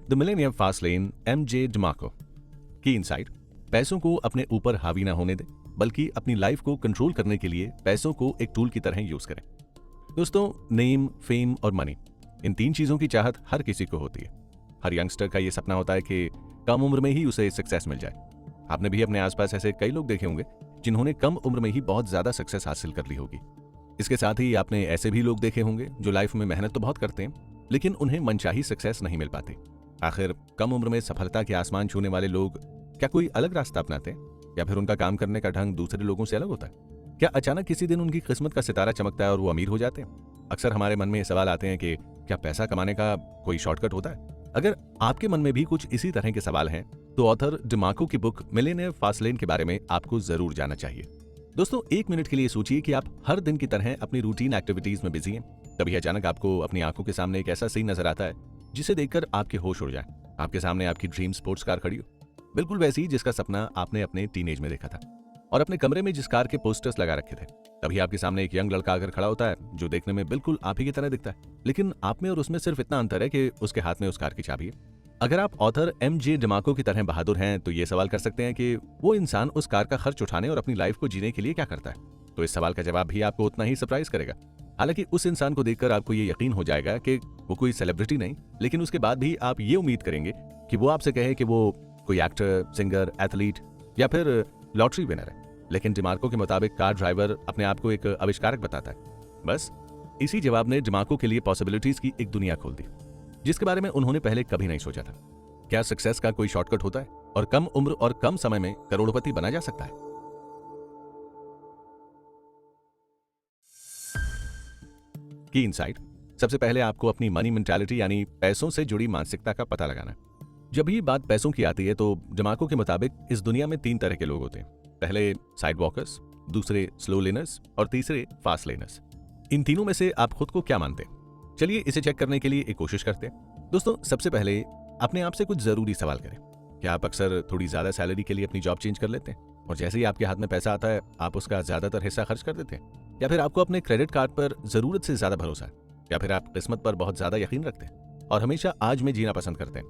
The millennium fast lane MJ DeMarco की insight: पैसों को अपने ऊपर हावी ना होने दें, बल्कि अपनी लाइफ को कंट्रोल करने के लिए पैसों को एक टूल की तरह यूज करें। दोस्तों, नेम, फेम और मनी, इन तीन चीजों की चाहत हर किसी को होती है। हर यंगस्टर का ये सपना होता है कि कम उम्र में ही उसे सक्सेस मिल जाए। आपने भी अपने आसपास ऐसे कई लोग देखे होंगे जिन्होंने कम उम्र में ही बहुत ज्यादा सक्सेस हासिल कर ली होगी। इसके साथ ही आपने ऐसे भी लोग देखे होंगे जो लाइफ में मेहनत तो बहुत करते हैं, लेकिन उन्हें मनचाही सक्सेस नहीं मिल पाती। आखिर कम उम्र में सफलता के आसमान छूने वाले लोग क्या कोई अलग रास्ता अपनाते हैं, या फिर उनका काम करने का ढंग दूसरे लोगों से अलग होता है? क्या अचानक किसी दिन उनकी किस्मत का सितारा चमकता है और वो अमीर हो जाते हैं? अक्सर हमारे मन में ये सवाल आते हैं कि क्या पैसा कमाने का कोई शॉर्टकट होता है? अगर आपके मन में भी कुछ इसी तरह के सवाल हैं, तो ऑथर डिमार्को की बुक मिलियनेयर फास्ट लेन के बारे में आपको जरूर जानना चाहिए। दोस्तों, एक मिनट के लिए सोचिए कि आप हर दिन की तरह अपनी रूटीन एक्टिविटीज में बिजी हैं। तभी अचानक आपको अपनी आंखों के सामने एक ऐसा सीन नजर आता है जिसे देखकर आपके होश उड़ जाए। आपके सामने आपकी ड्रीम स्पोर्ट्स कार खड़ी हो, बिल्कुल वैसी जिसका सपना आपने अपने टीनेज में देखा था, और अपने कमरे में जिस कार के पोस्टर्स लगा रखे थे। तभी आपके सामने एक यंग लड़का आकर खड़ा होता है जो देखने में बिल्कुल आप ही की तरह दिखता है, लेकिन आप में और उसमें सिर्फ इतना अंतर है कि उसके हाथ में उस कार की चाबी है। अगर आप ऑथर एमजे डिमार्को की तरह बहादुर हैं, तो ये सवाल कर सकते हैं कि वो इंसान उस कार का खर्च उठाने और अपनी लाइफ को जीने के लिए क्या करता है। तो इस सवाल का जवाब भी आपको उतना ही सरप्राइज करेगा। हालांकि उस इंसान को देखकर आपको ये यकीन हो जाएगा कि वो कोई सेलिब्रिटी नहीं, लेकिन उसके बाद भी आप ये उम्मीद करेंगे कि वो आपसे कहे कि वो कोई एक्टर, सिंगर, एथलीट या फिर लॉटरी विनर है। लेकिन डिमार्को के मुताबिक कार ड्राइवर अपने आप को एक आविष्कारक बताता है। बस इसी जवाब ने डिमार्को के लिए पॉसिबिलिटीज की एक दुनिया खोल दी, जिसके बारे में उन्होंने पहले कभी नहीं सोचा था। क्या सक्सेस का कोई शॉर्टकट होता है और कम उम्र और कम समय में करोड़पति बना जा सकता है? की इनसाइट: सबसे पहले आपको अपनी मनी मेंटालिटी यानी पैसों से जुड़ी मानसिकता का पता लगाना है। जब ये बात पैसों की आती है, तो डिमार्को के मुताबिक इस दुनिया में तीन तरह के लोग होते हैं। पहले साइड वॉकर्स, दूसरे स्लो लेनर्स और तीसरे फास्ट लेनर्स। इन तीनों में से आप खुद को क्या मानते हैं? चलिए इसे चेक करने के लिए एक कोशिश करते हैं। दोस्तों, सबसे पहले अपने आप से कुछ जरूरी सवाल करें। क्या आप अक्सर थोड़ी ज्यादा सैलरी के लिए अपनी जॉब चेंज कर लेते हैं, और जैसे ही आपके हाथ में पैसा आता है आप उसका ज्यादातर हिस्सा खर्च कर देते हैं? या फिर आपको अपने क्रेडिट कार्ड पर जरूरत से ज्यादा भरोसा है? या फिर आप किस्मत पर बहुत ज्यादा यकीन रखते हैं और हमेशा आज में जीना पसंद करते हैं?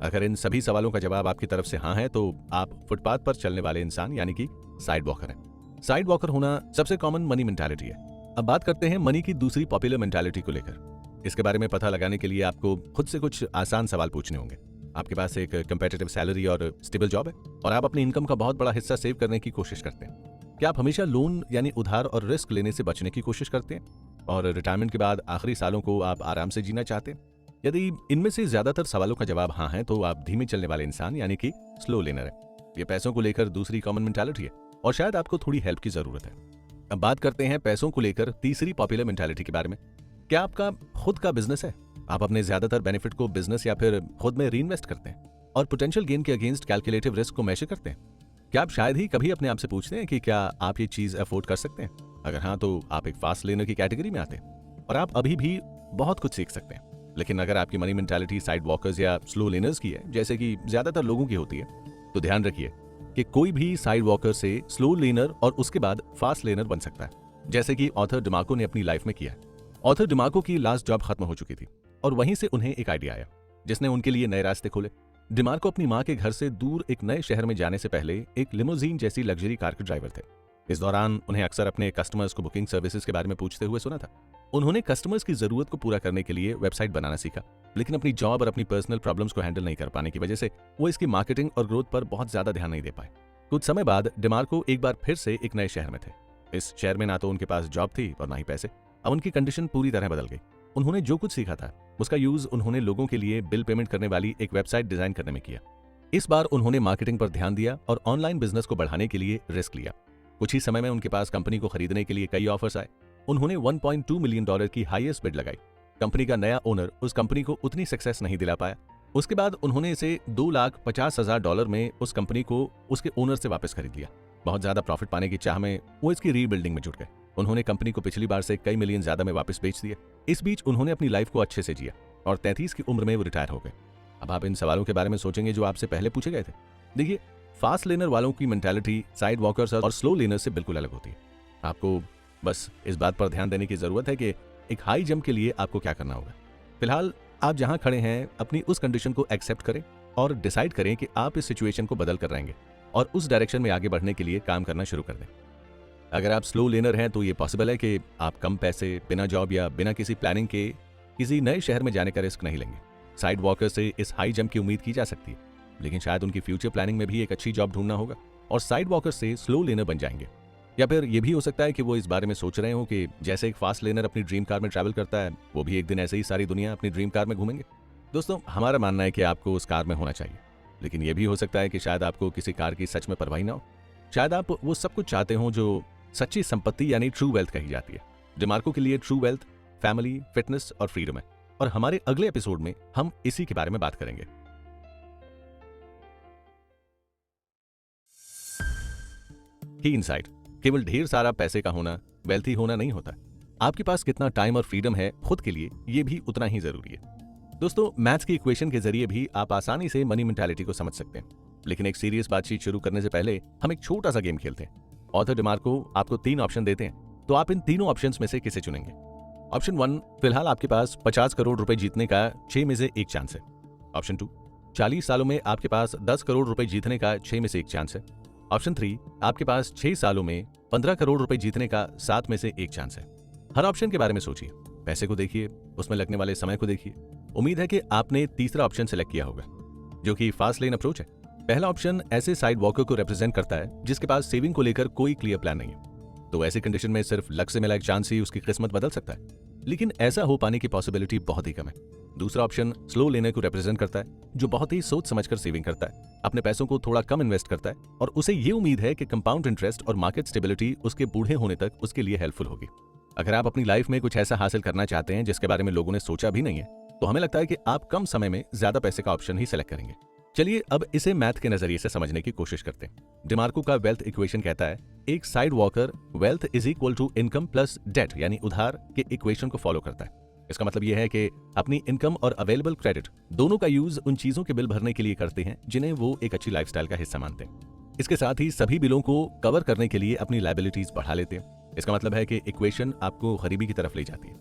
अगर इन सभी सवालों का जवाब आपकी तरफ से हाँ है, तो आप फुटपाथ पर चलने वाले इंसान यानी कि साइड वॉकर हैं। साइड वॉकर होना सबसे कॉमन मनी मेंटालिटी है। अब बात करते हैं मनी की दूसरी पॉपुलर मेंटालिटी को लेकर। इसके बारे में पता लगाने के लिए आपको खुद से कुछ आसान सवाल पूछने होंगे। आपके पास एक कंपेटिटिव सैलरी और स्टेबल जॉब है, और आप अपनी इनकम का बहुत बड़ा हिस्सा सेव करने की कोशिश करते हैं। क्या आप हमेशा लोन यानी उधार और रिस्क लेने से बचने की कोशिश करते हैं, और रिटायरमेंट के बाद आखिरी सालों को आप आराम से जीना चाहते हैं? यदि इनमें से ज्यादातर सवालों का जवाब हाँ है, तो आप धीमे चलने वाले इंसान यानी कि स्लो लेनर है। ये पैसों को लेकर दूसरी कॉमन मेंटालिटी है, और शायद आपको थोड़ी हेल्प की जरूरत है। अब बात करते हैं पैसों को लेकर तीसरी पॉपुलर मेंटालिटी के बारे में। क्या आपका खुद का बिजनेस है? आप अपने ज्यादातर बेनिफिट को बिजनेस या फिर खुद में रीइन्वेस्ट करते हैं और पोटेंशियल गेन के अगेंस्ट कैलकुलेटिव रिस्क को मेजर करते हैं? क्या आप शायद ही कभी अपने आप से पूछते हैं कि क्या आप ये चीज अफोर्ड कर सकते हैं? अगर हाँ, तो आप एक फास्ट लेनर की कैटेगरी में आते हैं, और आप अभी भी बहुत कुछ सीख सकते हैं। लेकिन अगर आपकी मनी मेंटालिटी साइड वॉकर्स या स्लो लेनर्स की है, जैसे कि ज्यादातर लोगों की होती है, तो ध्यान रखिए कि कोई भी साइड वॉकर से स्लो लेनर और उसके बाद फास्ट लेनर बन सकता है, जैसे कि ऑथर डिमार्को ने अपनी लाइफ में किया है। ऑथर डिमार्को की लास्ट जॉब खत्म हो चुकी थी, और वहीं से उन्हें एक आइडिया आया जिसने उनके लिए नए रास्ते खोले। डिमार्को अपनी मां के घर से दूर एक नए शहर में जाने से पहले एक लिमोजीन जैसी लग्जरी कार के ड्राइवर थे। इस दौरान उन्हें अक्सर अपने कस्टमर्स को बुकिंग सर्विसेज के बारे में पूछते हुए सुना था। उन्होंने कस्टमर्स की जरूरत को पूरा करने के लिए वेबसाइट बनाना सीखा, लेकिन अपनी जॉब और अपनी पर्सनल प्रॉब्लम्स को हैंडल नहीं कर पाने की वजह से वो इसकी मार्केटिंग और ग्रोथ पर बहुत ज्यादा ध्यान नहीं दे पाए। कुछ समय बाद डिमार्को एक बार फिर से एक नए शहर में थे। इस शहर में ना तो उनके पास जॉब थी और ना ही पैसे। अब उनकी कंडीशन पूरी तरह बदल गई। उन्होंने जो कुछ सीखा था उसका यूज उन्होंने लोगों के लिए बिल पेमेंट करने वाली एक वेबसाइट डिजाइन करने में किया। इस बार उन्होंने मार्केटिंग पर ध्यान दिया और ऑनलाइन बिजनेस को बढ़ाने के लिए रिस्क लिया। कुछ ही समय में उनके पास कंपनी को खरीदने के लिए कई ऑफर्स आए। उन्होंने $1.2 मिलियन की हाईएस्ट बिड लगाई। कंपनी का नया ओनर उस कंपनी को उतनी सक्सेस नहीं दिला पाया। उसके बाद उन्होंने इसे $2,50,000 में उस कंपनी को उसके ओनर से वापस खरीद लिया। बहुत ज्यादा प्रॉफिट पाने की चाह में वो इसकी रीबिल्डिंग में जुट गए। उन्होंने कंपनी को पिछली बार से कई मिलियन ज्यादा में वापस बेच दिए। इस बीच उन्होंने अपनी लाइफ को अच्छे से जिया और 33 की उम्र में वो रिटायर हो गए। अब आप इन सवालों के बारे में सोचेंगे जो आपसे पहले पूछे गए थे। देखिए, फास्ट लेनर वालों की मेंटालिटी साइड वॉकर्स और स्लो लेनर से बिल्कुल अलग होती है। आपको बस इस बात पर ध्यान देने की जरूरत है कि एक हाई जंप के लिए आपको क्या करना होगा। फिलहाल आप जहां खड़े हैं अपनी उस कंडीशन को एक्सेप्ट करें और डिसाइड करें कि आप इस सिचुएशन को बदल कर रहेंगे और उस डायरेक्शन में आगे बढ़ने के लिए काम करना शुरू कर दें। अगर आप स्लो लर्नर हैं तो ये पॉसिबल है कि आप कम पैसे, बिना जॉब या बिना किसी प्लानिंग के किसी नए शहर में जाने का रिस्क नहीं लेंगे। साइड वॉकर से इस हाई जंप की उम्मीद की जा सकती है, लेकिन शायद उनकी फ्यूचर प्लानिंग में भी एक अच्छी जॉब ढूंढना होगा और साइड वॉकर से स्लो लर्नर बन जाएंगे। या फिर ये भी हो सकता है कि वो इस बारे में सोच रहे हो कि जैसे एक फास्ट लर्नर अपनी ड्रीम कार में ट्रैवल करता है, वो भी एक दिन ऐसे ही सारी दुनिया अपनी ड्रीम कार में घूमेंगे। दोस्तों, हमारा मानना है कि आपको उस कार में होना चाहिए, लेकिन यह भी हो सकता है कि शायद आपको किसी कार की सच में परवाह ना हो। शायद आप वो सब कुछ चाहते हो जो सच्ची संपत्ति यानी ट्रू वेल्थ कही जाती है। डिमार्को के लिए ट्रू वेल्थ फैमिली, फिटनेस और फ्रीडम है और हमारे अगले एपिसोड में हम इसी के बारे में बात करेंगे। की इनसाइट, केवल ढेर सारा पैसे का होना वेल्थी होना नहीं होता। आपके पास कितना टाइम और फ्रीडम है खुद के लिए, ये भी उतना ही जरूरी है। दोस्तों, मैथ्स की इक्वेशन के जरिए भी आप आसानी से मनी मेंटालिटी को समझ सकते हैं, लेकिन एक सीरियस बातचीत शुरू करने से पहले हम एक छोटा सा गेम खेलते हैं। ऑथर डिमार्को आपको 3 ऑप्शन देते हैं, तो आप इन तीनों ऑप्शंस में से किसे चुनेंगे? ऑप्शन 1, फिलहाल आपके पास 50 करोड़ रुपए जीतने का 6 में से 1 चांस है। ऑप्शन 2, 40 सालों में आपके पास 10 करोड़ रुपए जीतने का 6 में से 1 चांस है। ऑप्शन 3, आपके पास 6 सालों में 15 करोड़ रुपए जीतने का 7 में से 1 चांस है। हर ऑप्शन के बारे में सोचिए, पैसे को देखिए, उसमें लगने वाले समय को देखिए। उम्मीद है कि आपने तीसरा ऑप्शन सेलेक्ट किया होगा, जो कि फास्ट लेन अप्रोच है। पहला ऑप्शन ऐसे साइड वॉकर को रिप्रेजेंट करता है जिसके पास सेविंग को लेकर कोई क्लियर प्लान नहीं है, तो ऐसी कंडीशन में सिर्फ लक से मिला एक चांस ही उसकी किस्मत बदल सकता है, लेकिन ऐसा हो पाने की पॉसिबिलिटी बहुत ही कम है। दूसरा ऑप्शन स्लो लेने को रिप्रेजेंट करता है, जो बहुत ही सोच समझकर सेविंग करता है, अपने पैसों को थोड़ा कम इन्वेस्ट करता है और उसे ये उम्मीद है कि कंपाउंड इंटरेस्ट और मार्केट स्टेबिलिटी उसके बूढ़े होने तक उसके लिए हेल्पफुल होगी। अगर आप अपनी लाइफ में कुछ ऐसा हासिल करना चाहते हैं जिसके बारे में लोगों ने सोचा भी नहीं है, तो हमें लगता है कि आप कम समय में ज्यादा पैसे का ऑप्शन ही सिलेक्ट करेंगे। चलिए अब इसे मैथ के नजरिए से समझने की कोशिश करते हैं। डिमार्को का वेल्थ इक्वेशन कहता है एक sidewalker wealth is equal to income plus debt यानी उधार के इक्वेशन को फॉलो करता है। इसका मतलब यह है कि अपनी इनकम और अवेलेबल क्रेडिट दोनों का यूज उन चीजों के बिल भरने के लिए करते हैं जिन्हें वो एक अच्छी लाइफस्टाइल का हिस्सा मानते हैं। इसके साथ ही सभी बिलों को कवर करने के लिए अपनी लायबिलिटीज बढ़ा लेते हैं। इसका मतलब है कि इक्वेशन आपको गरीबी की तरफ ले जाती है।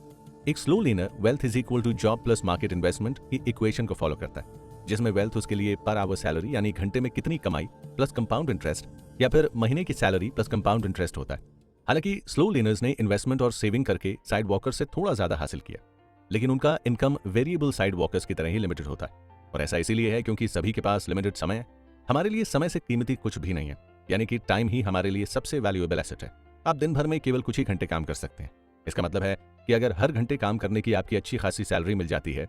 एक slowlaner wealth is equal to job plus market investment की इक्वेशन को फॉलो करता है, जिसमें वेल्थ उसके लिए पर आवर सैलरी यानी घंटे में कितनी कमाई प्लस कंपाउंड इंटरेस्ट या फिर महीने की सैलरी प्लस कंपाउंड इंटरेस्ट होता है। हालांकि स्लो लेनर्स ने इन्वेस्टमेंट और सेविंग करके साइड वॉकर से थोड़ा ज्यादा हासिल किया, लेकिन उनका इनकम वेरिएबल साइड वॉकर्स की तरह ही लिमिटेड होता है और ऐसा इसीलिए है क्योंकि सभी के पास लिमिटेड समय है। हमारे लिए समय से कीमती कुछ भी नहीं है, यानी कि टाइम ही हमारे लिए सबसे वैल्यूएबल एसेट है। आप दिन भर में केवल कुछ ही घंटे काम कर सकते हैं। इसका मतलब है कि अगर हर घंटे काम करने की आपकी अच्छी खासी सैलरी मिल जाती है,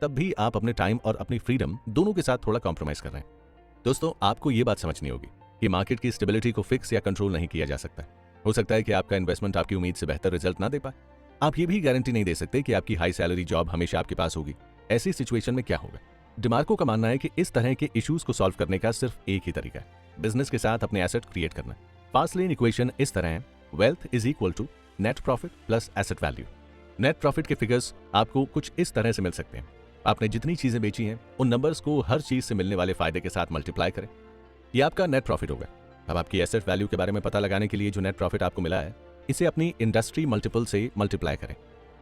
तब भी आप अपने टाइम और अपनी फ्रीडम दोनों के साथ थोड़ा कॉम्प्रोमाइज कर रहे हैं। दोस्तों, आपको ये बात समझनी होगी कि मार्केट की स्टेबिलिटी को फिक्स या कंट्रोल नहीं किया जा सकता। हो सकता है कि आपका इन्वेस्टमेंट आपकी उम्मीद से बेहतर रिजल्ट ना दे पाए। आप ये भी गारंटी नहीं दे सकते कि आपकी हाई सैलरी जॉब हमेशा आपके पास होगी। ऐसी सिचुएशन में क्या होगा? डिमार्को का मानना है कि इस तरह के इश्यूज को सॉल्व करने का सिर्फ एक ही तरीका है, बिजनेस के साथ अपने एसेट क्रिएट करना। फास्ट लेन इक्वेशन इस तरह है, wealth is equal to net profit plus asset value. Net profit के फिगर्स आपको कुछ इस तरह से मिल सकते हैं। आपने जितनी चीजें बेची हैं उन नंबर्स को हर चीज से मिलने वाले फायदे के साथ मल्टीप्लाई करें, ये आपका नेट प्रॉफिट होगा। अब आपकी एसेट वैल्यू के बारे में पता लगाने के लिए जो नेट प्रॉफिट आपको मिला है, इसे अपनी इंडस्ट्री मल्टीपल से मल्टीप्लाई करें,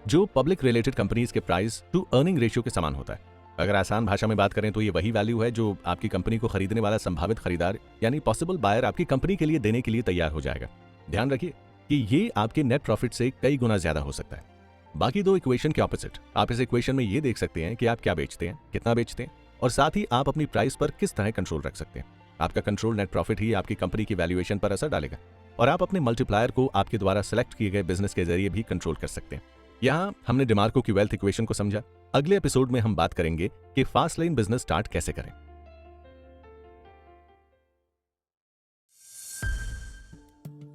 जो पब्लिक रिलेटेड कंपनीज के प्राइस टू अर्निंग रेशियो के समान होता है। अगर आसान भाषा में बात करें तो ये वही वैल्यू है जो आपकी कंपनी को खरीदने वाला संभावित खरीदार यानी पॉसिबल बायर आपकी कंपनी के लिए देने के लिए तैयार हो जाएगा। ध्यान रखिए कि ये आपके नेट प्रॉफिट से कई गुना ज्यादा हो सकता है। बाकी दो इक्वेशन के ऑपोजिट, आप इस इक्वेशन में ये देख सकते हैं कि आप क्या बेचते हैं, कितना बेचते हैं और साथ ही आप अपनी प्राइस पर किस तरह कंट्रोल रख सकते हैं। आपका कंट्रोल नेट प्रॉफिट ही आपकी कंपनी की वैल्यूएशन पर असर डालेगा और आप अपने मल्टीप्लायर को आपके द्वारा सेलेक्ट किए गए बिजनेस के जरिए भी कंट्रोल कर सकते हैं। यहाँ हमने डिमार्को की वेल्थ इक्वेशन को समझा। अगले एपिसोड में हम बात करेंगे कि फास्ट लेन बिजनेस स्टार्ट कैसे करें।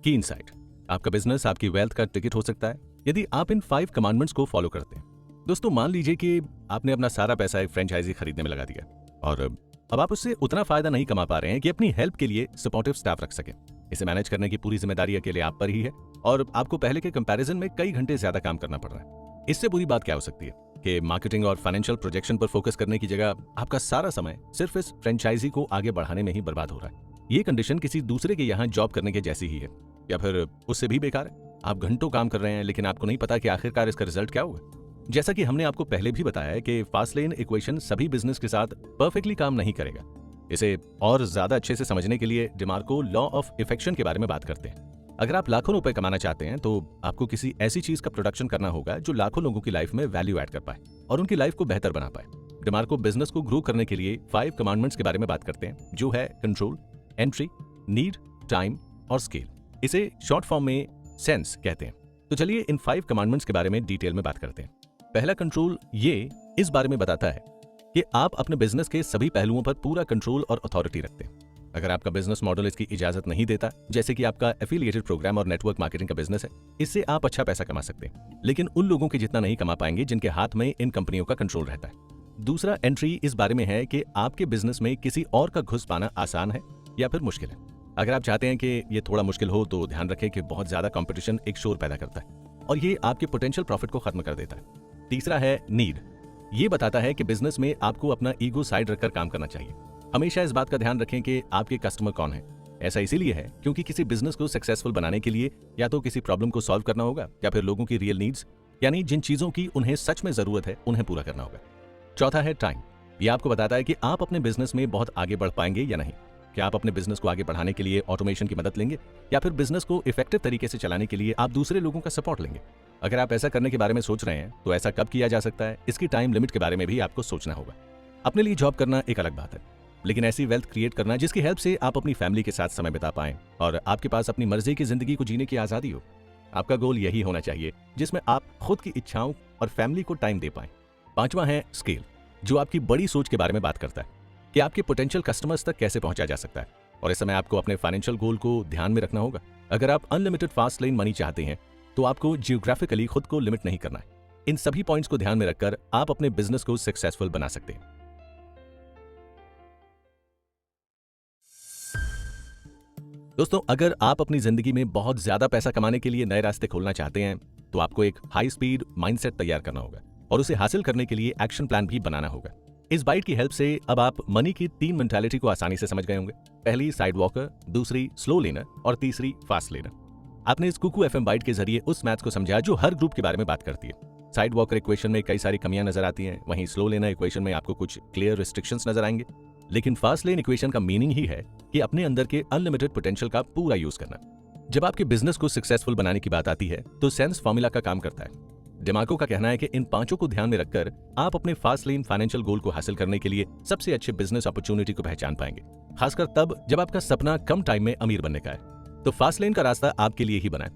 की इनसाइट, आपका बिजनेस आपकी वेल्थ का टिकट हो सकता है यदि आप इन 5 कमांडमेंट्स को फॉलो करते हैं। दोस्तों, मान लीजिए कि आपने अपना सारा पैसा एक फ्रेंचाइजी खरीदने में लगा दिया और अब आप उससे उतना फायदा नहीं कमा पा रहे हैं कि अपनी हेल्प के लिए सपोर्टिव स्टाफ रख सकें। इसे मैनेज करने की पूरी जिम्मेदारी अकेले आप पर ही है और आपको पहले के कंपैरिजन में कई घंटे ज्यादा काम करना पड़ रहा है। इससे बुरी बात क्या हो सकती है कि मार्केटिंग और फाइनेंशियल प्रोजेक्शन पर फोकस करने की जगह आपका सारा समय सिर्फ इस फ्रेंचाइजी को आगे बढ़ाने में ही बर्बाद हो रहा है। ये कंडीशन किसी दूसरे के यहाँ जॉब करने के जैसी ही है या फिर उससे भी बेकार है। आप घंटों काम कर रहे हैं लेकिन आपको नहीं पता कि आखिरकार इसका रिजल्ट क्या होगा। जैसा कि हमने आपको पहले भी बताया है कि फास्ट लेन इक्वेशन सभी बिजनेस के साथ परफेक्टली काम नहीं करेगा। इसे और ज्यादा अच्छे से समझने के लिए डिमार्को लॉ ऑफ इफेक्शन के बारे में बात करते हैं। अगर आप लाखों रुपए कमाना चाहते हैं तो आपको किसी ऐसी चीज का प्रोडक्शन करना होगा जो लाखों लोगों की लाइफ में वैल्यू ऐड कर पाए और उनकी लाइफ को बेहतर बना पाए। डिमार्को बिजनेस को ग्रो करने के लिए 5 कमांडमेंट्स के बारे में बात करते हैं, जो है कंट्रोल, एंट्री, नीड, टाइम और स्केल। इसे शॉर्ट फॉर्म में सेंस कहते हैं। तो चलिए इन 5 कमांडमेंट्स के बारे में डिटेल में बात करते हैं। पहला कंट्रोल ये इस बारे में बताता है कि आप अपने बिजनेस के सभी पहलुओं पर पूरा कंट्रोल और अथॉरिटी रखते हैं। अगर आपका बिजनेस मॉडल इसकी इजाजत नहीं देता, जैसे कि आपका एफिलिएटेड प्रोग्राम और नेटवर्क मार्केटिंग का बिजनेस है, इससे आप अच्छा पैसा कमा सकते हैं, लेकिन उन लोगों के जितना नहीं कमा पाएंगे जिनके हाथ में इन कंपनियों का कंट्रोल रहता है। दूसरा एंट्री इस बारे में है कि आपके बिजनेस में किसी और का घुस पाना आसान है या फिर मुश्किल है। अगर आप चाहते हैं कि ये थोड़ा मुश्किल हो तो ध्यान रखें कि बहुत ज्यादा कंपटीशन एक शोर पैदा करता है और ये आपके पोटेंशियल प्रॉफिट को खत्म कर देता है। तीसरा है नीड। ये बताता है कि बिजनेस में आपको अपना ईगो साइड रखकर काम करना चाहिए। हमेशा इस बात का ध्यान रखें कि आपके कस्टमर कौन है। ऐसा इसीलिए है क्योंकि किसी बिजनेस को सक्सेसफुल बनाने के लिए या तो किसी प्रॉब्लम को सॉल्व करना होगा या फिर लोगों की रियल नीड्स, यानी जिन चीजों की उन्हें सच में जरूरत है, उन्हें पूरा करना होगा। चौथा है टाइम। ये आपको बताता है कि आप अपने बिजनेस में बहुत आगे बढ़ पाएंगे या नहीं। क्या आप अपने बिजनेस को आगे बढ़ाने के लिए ऑटोमेशन की मदद लेंगे या फिर बिजनेस को इफेक्टिव तरीके से चलाने के लिए आप दूसरे लोगों का सपोर्ट लेंगे। अगर आप ऐसा करने के बारे में सोच रहे हैं तो ऐसा कब किया जा सकता है, इसकी टाइम लिमिट के बारे में भी आपको सोचना होगा। अपने लिए जॉब करना एक अलग बात है, लेकिन ऐसी वेल्थ क्रिएट करना जिसकी हेल्प से आप अपनी फैमिली के साथ समय बिता पाएं और आपके पास अपनी मर्जी की जिंदगी को जीने की आजादी हो। आपका गोल यही होना चाहिए जिसमें आप खुद की इच्छाओं और फैमिली को टाइम दे पाएं। पांचवा है स्केल, जो आपकी बड़ी सोच के बारे में बात करता है कि आपके पोटेंशियल कस्टमर्स तक कैसे पहुंचा जा सकता है और इस समय आपको अपने फाइनेंशियल गोल को ध्यान में रखना होगा। अगर आप अनलिमिटेड फास्ट लेन मनी चाहते हैं तो आपको जियोग्राफिकली खुद को लिमिट नहीं करना है। इन सभी पॉइंट्स को ध्यान में रखकर आप अपने बिजनेस को सक्सेसफुल बना सकते हैं। दोस्तों, अगर आप अपनी जिंदगी में बहुत ज्यादा पैसा कमाने के लिए नए रास्ते खोलना चाहते हैं तो आपको एक हाई स्पीड माइंडसेट तैयार करना होगा और उसे हासिल करने के लिए एक्शन प्लान भी बनाना होगा। इस बाइट की हेल्प से अब आप मनी की 3 मेंटालिटी को आसानी से समझ गए होंगे। पहली साइड वॉकर, दूसरी स्लो लेनर और तीसरी फास्ट लेनर। आपने इस कुकू एफएम बाइट के जरिए उस मैथ्स को समझा जो हर ग्रुप के बारे में बात करती है। साइड वॉकर इक्वेशन में कई सारी कमियां नजर आती हैं, वहीं स्लो लेनर इक्वेशन में आपको कुछ क्लियर रिस्ट्रिक्शंस नजर आएंगे, लेकिन फास्ट लेन इक्वेशन का मीनिंग ही है कि अपने अंदर के अनलिमिटेड पोटेंशियल का पूरा यूज करना। जब आपके बिजनेस को सक्सेसफुल बनाने की बात आती है तो सेंस फॉर्मूला का काम करता है। डिमार्को का कहना है कि इन पांचों को ध्यान में रखकर आप अपने फास्ट लेन फाइनेंशियल गोल को हासिल करने के लिए सबसे अच्छे बिजनेस अपॉर्चुनिटी को पहचान पाएंगे, खासकर तब जब आपका सपना कम टाइम में अमीर बनने का है। तो फास्ट लेन का रास्ता आपके लिए ही बना है।